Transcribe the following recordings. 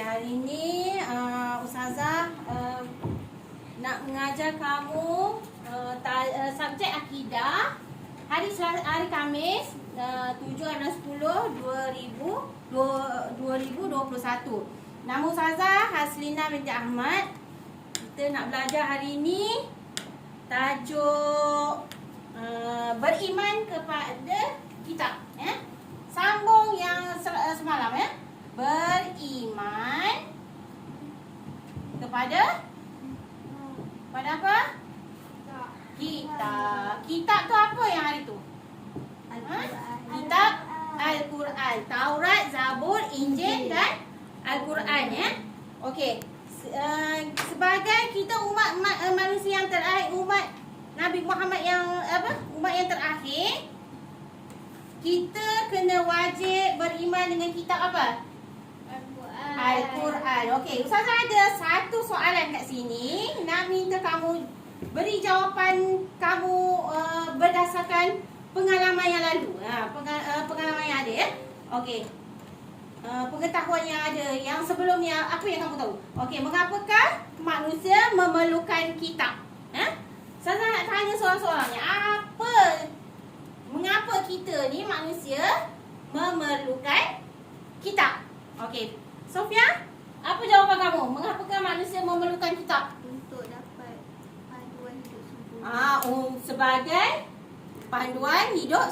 hari ni Ustazah nak mengajar kamu subjek akidah hari Khamis 7 dan 10 2021. Nama Ustazah Haslina binti Ahmad. Kita nak belajar hari ni tajuk beriman kepada kitab, ya. Sambung yang semalam, ya. Beriman kepada apa? Kitab. Kitab tu apa yang hari tu? Kitab Al-Quran. Taurat, Zabur, Injil dan Al-Quran, ya. Okey. Sebagai kita umat manusia yang terakhir, umat Nabi Muhammad yang umat yang terakhir, kita kena wajib beriman dengan kitab apa? Al-Quran. Okey, Ustazah ada satu soalan kat sini. Nak minta kamu beri jawapan kamu berdasarkan pengalaman yang lalu. Pengalaman yang ada, ya. Okey. Pengetahuan yang ada yang sebelumnya, apa yang kamu tahu? Okey, mengapakah manusia memerlukan kitab? Ustazah nak tanya soalan-soalannya. Mengapa kita ni manusia memerlukan kitab? Okey. Sofia, apa jawapan kamu? Mengapakah manusia memerlukan kitab? Untuk dapat panduan hidup sempurna. Sebagai panduan hidup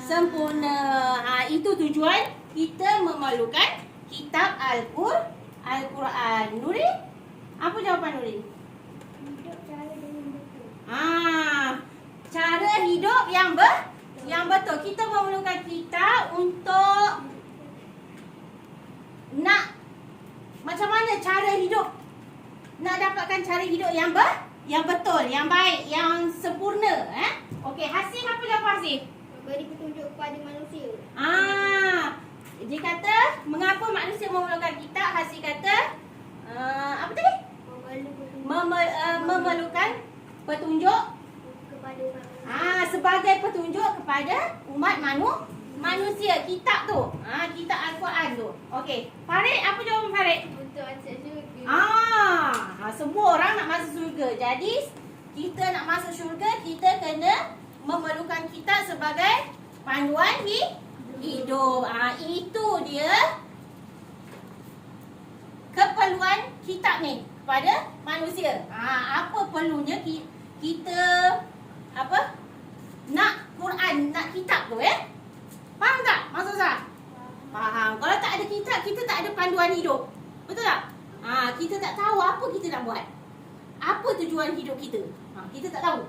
sempurna. Itu tujuan kita memerlukan kitab Al-Quran. Nuri, apa jawapan Nuri? Hidup cara dengan betul. Cara hidup yang betul. Kita memerlukan kitab untuk nak macam mana cara hidup, nak dapatkan cara hidup yang betul, yang baik, yang sempurna. Okey, Hasif, apa jawapan Hasif? Memberi petunjuk kepada manusia. Dia kata mengapa manusia memerlukan kitab. Hasif kata apa tadi? Memerlukan petunjuk kepada umat manusia. Sebagai petunjuk kepada umat manusia. Kitab tu, kitab Al-Quran tu. Okey, Farid, apa jawapan Farid? Untuk masuk syurga. Semua orang nak masuk syurga. Jadi kita nak masuk syurga, kita kena memerlukan kitab sebagai panduan hidup. Itu dia keperluan kitab ni kepada manusia. Apa perlunya kita nak Quran, nak kitab tu, ya? Faham tak maksud saya? Faham. Kalau tak ada kitab, kita tak ada panduan hidup. Betul tak? Kita tak tahu apa kita nak buat. Apa tujuan hidup kita? Kita tak tahu.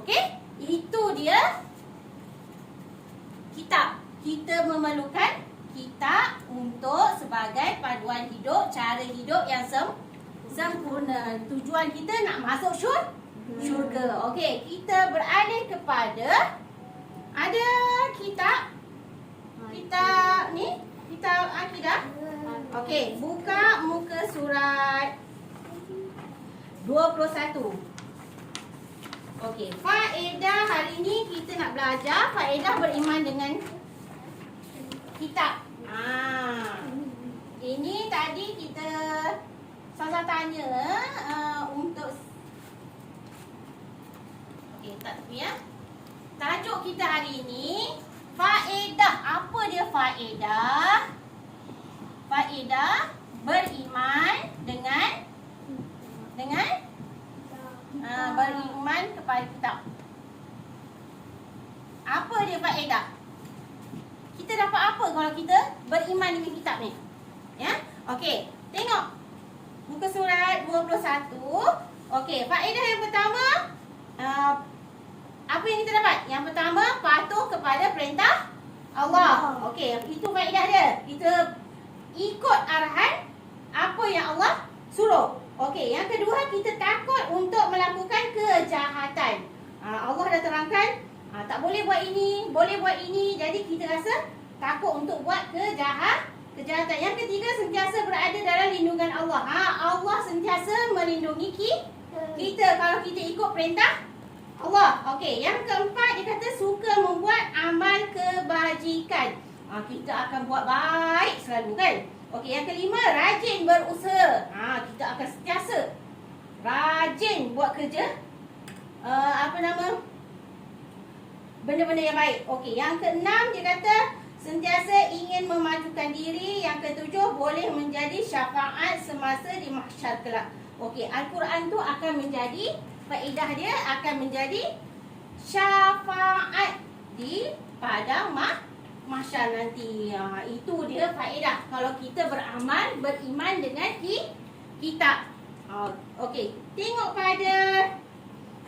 Okey? Itu dia kitab. Kita memerlukan kitab untuk sebagai panduan hidup, cara hidup yang sempurna. Tujuan kita nak masuk syurga. Okey, kita beralih kepada ada kitab akidah. Okey, buka muka surat 21. Okey, faedah hari ni kita nak belajar faedah beriman dengan kitab. Ini tadi kita Ustazah tanya untuk okey, tak tepi, ya. Tajuk kita hari ini faedah. Apa dia faedah? Faedah beriman dengan beriman kepada kitab. Apa dia faedah? Kita dapat apa kalau kita beriman dengan kitab ni? Ya? Okey, tengok muka surat 21. Okey, faedah yang pertama, apa yang kita dapat? Yang pertama, patuh kepada perintah Allah. Okey, itu faedah dia. Kita ikut arahan apa yang Allah suruh. Okey, yang kedua, kita takut untuk melakukan kejahatan. Allah dah terangkan, tak boleh buat ini, boleh buat ini. Jadi kita rasa takut untuk buat kejahatan. Yang ketiga, sentiasa berada dalam lindungan Allah. Allah sentiasa melindungi kita kalau kita ikut perintah Allah. Okey, yang keempat, dia kata suka membuat amal kebajikan. Kita akan buat baik selalu, kan? Okey, yang kelima, rajin berusaha. Kita akan sentiasa rajin buat kerja benda-benda yang baik. Okey, yang keenam dia kata sentiasa ingin memajukan diri. Yang ketujuh, boleh menjadi syafaat semasa di mahsyar kelak. Okey, Al-Quran tu akan menjadi, faedah dia akan menjadi syafaat di padang mahsyar nanti. Itu dia faedah kalau kita beramal, beriman dengan kitab. Okey, tengok pada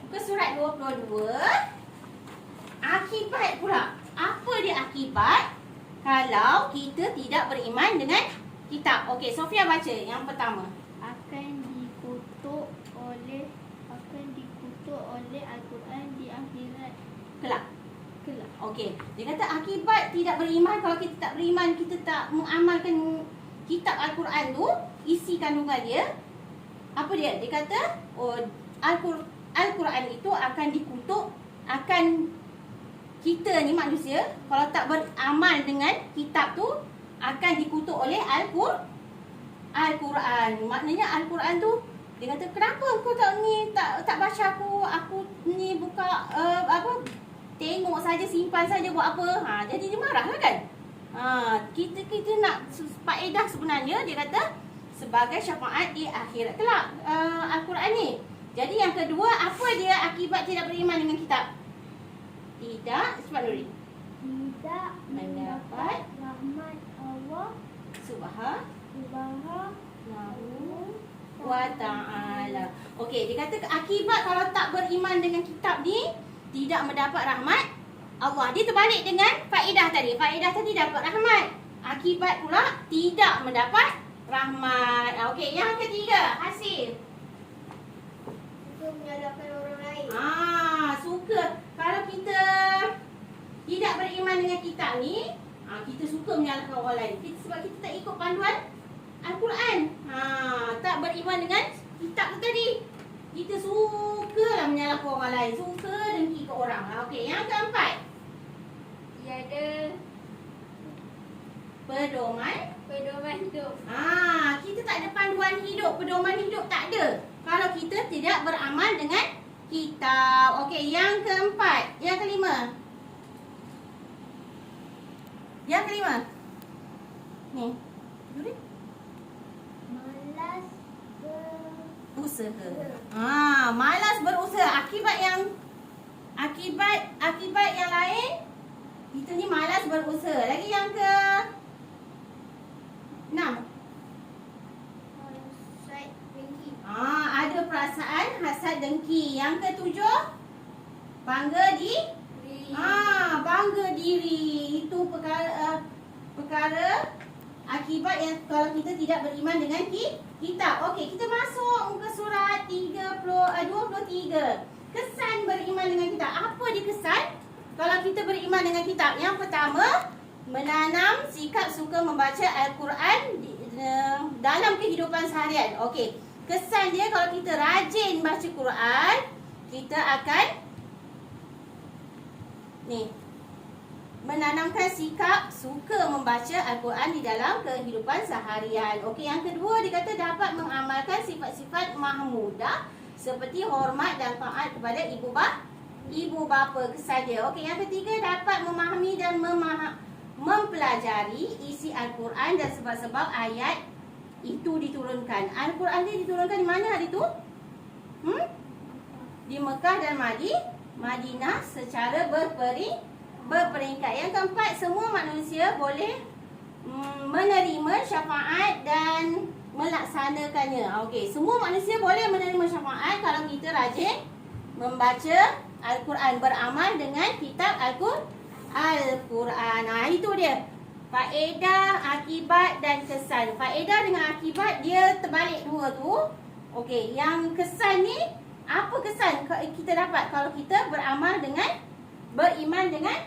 ke surat 22. Akibat pula. Apa dia akibat kalau kita tidak beriman dengan kitab? Okey, Sofia baca yang pertama. Akan dikutuk oleh Al-Quran di akhirat Kelak. kelak. Okey, dia kata akibat tidak beriman, kalau kita tak beriman, kita tak mengamalkan kitab Al-Quran tu, isi kandungan dia. Apa dia? Dia kata Al-Quran itu akan dikutuk, akan kita ni manusia kalau tak beramal dengan kitab tu akan dikutuk oleh Al-Quran. Maknanya Al-Quran tu dia kata, kenapa kau tak baca aku ni buka tengok saja, simpan saja, buat apa? Jadi dia marah lah kan? Kita nak faedah sebenarnya, dia kata sebagai syafaat di akhirat kelak Al-Quran ni. Jadi yang kedua, apa dia akibat tidak beriman dengan kitab? Tidak, sebab Nuri, Tidak mendapat rahmat Allah Subhanahu wa ta'ala. Okey, dia kata akibat kalau tak beriman dengan kitab ni, tidak mendapat rahmat Allah. Dia terbalik dengan faedah tadi. Faedah tadi dapat rahmat, akibat pula tidak mendapat rahmat. Okey, yang ketiga, hasil. Suka menyalahkan orang lain. Suka. Kalau kita tidak beriman dengan kitab ni, kita suka menyalahkan orang lain. Sebab kita tak ikut panduan Al-Quran. Tak beriman dengan kitab tu tadi, kita sukalah menyalahkan orang lain, suka dengki ke orang. Okey, yang keempat, Tiada pedoman hidup. Kita tak ada panduan hidup, pedoman hidup tak ada kalau kita tidak beramal dengan kitab. Okey, yang keempat. Yang kelima. Ni. Duri. Malas Usaha. Malas berusaha. Akibat yang lain, kita ni malas berusaha. Lagi yang ke 6. Hasad dengki. Ada perasaan hasad dengki. Yang ke-7, bangga bangga diri. Itu perkara akibat yang kalau kita tidak beriman dengan kitab. Okey, kita masuk ke surat 23. Kesan beriman dengan kitab. Apa dia kesan kalau kita beriman dengan kitab? Yang pertama, menanam sikap suka membaca Al-Quran dalam kehidupan seharian. Okey, kesan dia kalau kita rajin baca Quran, kita akan menanamkan sikap suka membaca Al-Quran di dalam kehidupan seharian. Okey, yang kedua dia kata dapat mengamalkan sifat-sifat mahmudah seperti hormat dan taat kepada ibu bapa, kesan dia. Okey, yang ketiga dapat memahami dan mempelajari isi Al-Quran dan sebab-sebab ayat itu diturunkan. Al-Quran ni diturunkan di mana hari tu? Di Mekah dan Madinah secara berperingkat. Yang keempat, semua manusia boleh menerima syafaat dan melaksanakannya. Okey, semua manusia boleh menerima syafaat kalau kita rajin membaca Al-Quran, beramal dengan kitab Al-Quran. Itu dia faedah, akibat dan kesan. Faedah dengan akibat dia terbalik dua tu. Okey, yang kesan ni, apa kesan kita dapat kalau kita beriman dengan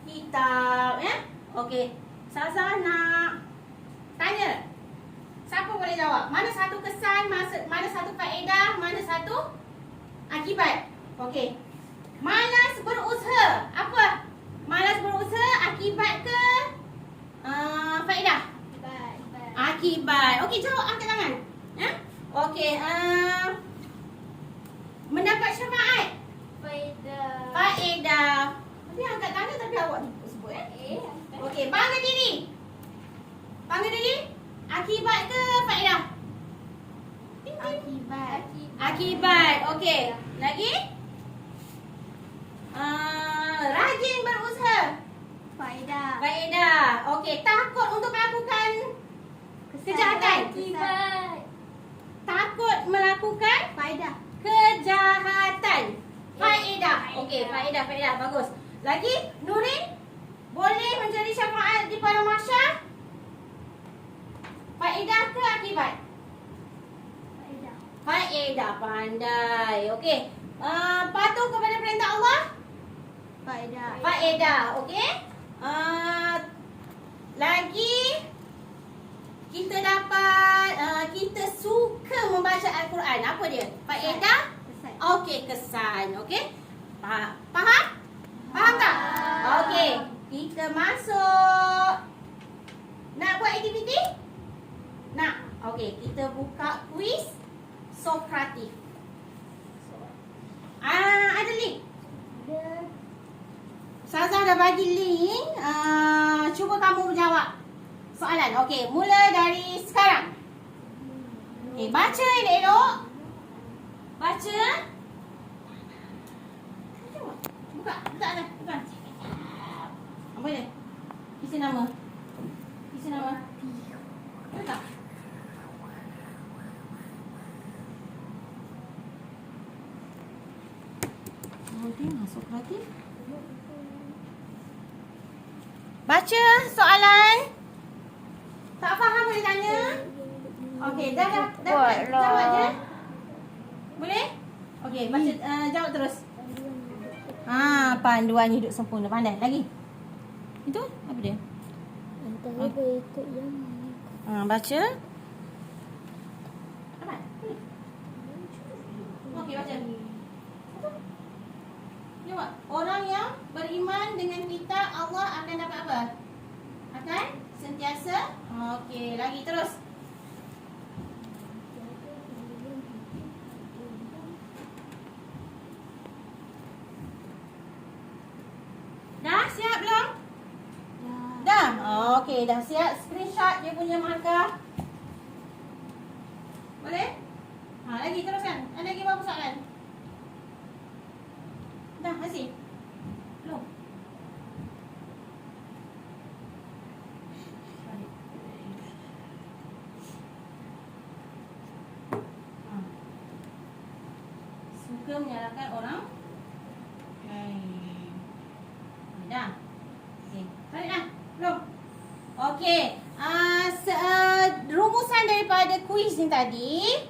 kitab, ya? Okey, Saza nak tanya. Siapa boleh jawab? Mana satu kesan, mana satu faedah, mana satu akibat? Okey. Malas berusaha. Apa? Malas berusaha akibat ke faedah? Akibat. Akibat. Okey, jawab, angkat tangan. Okey, mendapat syafaat. Faedah. Tapi angkat tangan tapi awak sebut Okey, bangga diri. Bangga diri. Akibat ke faedah? Akibat. Okey. Lagi? Rajin berusaha. Faedah. Okey, takut untuk melakukan kejahatan. Takut melakukan kejahatan. Faedah. Okey, faedah. Bagus. Lagi, Nurin boleh menjadi syafaat di padang mahsyar. Faedah ke akibat? Faedah. Pandai. Okey. Patuh kepada perintah Allah. Faedah. Okey. Lagi kita dapat kita suka membaca Al-Quran. Apa dia? Faedah. Okey, kesan. Okey. Faham? Faham tak? Okey, kita masuk. Nak buat aktiviti? Nak. Okey, kita buka kuis Sokratif. Ada link? Ustazah dah bagi link. Cuba kamu jawab soalan. Okey, mula dari sekarang. Okey, baca elok-elok. Baca. Buka atas. Apa dia? Isi nama. Ada tak? Masuk lagi. Baca soalan. Tak faham boleh tanya. Okey, dah jawab je. Boleh? Okey, baca jawab terus. Panduan hidup sempurna. Pandai. Lagi. Itu apa dia? Antara berikut yang mana? Baca. Apa? Okey, baca. Jawab. Orang yang beriman dengan kita, Allah akan dapat apa? Akan sentiasa. Okey, lagi terus. Dah siap belum? Dah? Okey, dah siap. Screenshot dia punya markah. Boleh? Lagi teruskan. Ada lagi berapa soalan? Dah, masih? Belum? Suka menyalahkan orang. Dah. Okey. Tarik dah. Belum? Okey. Rumusan daripada kuis ni tadi.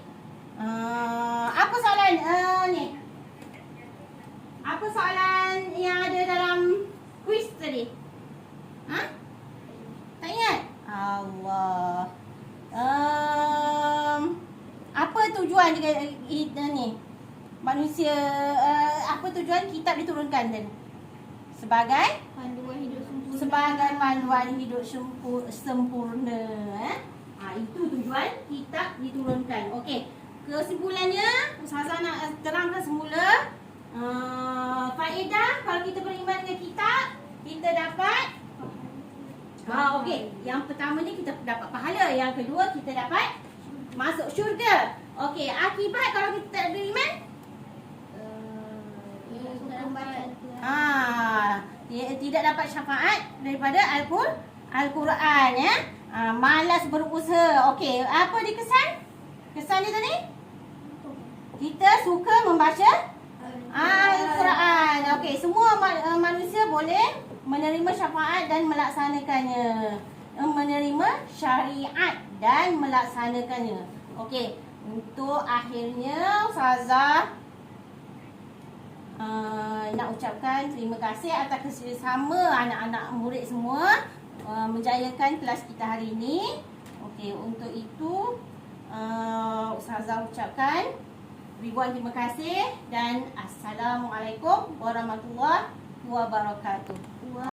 Apa soalan ni? Apa soalan yang ada dalam kuis tadi? Tak ingat? Allah. Apa tujuan kita ni? Manusia, apa tujuan kitab diturunkan tadi? Sebagai panduan hidup sempurna. Itu tujuan kitab diturunkan. Okey. Kesimpulannya, Ustazah nak terangkan semula. Faedah kalau kita beriman dengan kitab, kita dapat okey. Yang pertama ni kita dapat pahala, yang kedua kita dapat masuk syurga. Okey, akibat kalau kita tak beriman, tidak dapat syafaat daripada Al-Quran ya. Malas berusaha. Okey, apa dia kesan? Kesan dia tadi? Kita suka membaca Al-Quran. Okey, semua manusia boleh menerima syafaat dan melaksanakannya. Menerima syariat dan melaksanakannya. Okey, untuk akhirnya Ustazah nak ucapkan terima kasih atas kerjasama anak-anak murid semua menjayakan kelas kita hari ini. Okey, untuk itu Ustazah ucapkan ribuan terima kasih dan Assalamualaikum warahmatullahi wabarakatuh.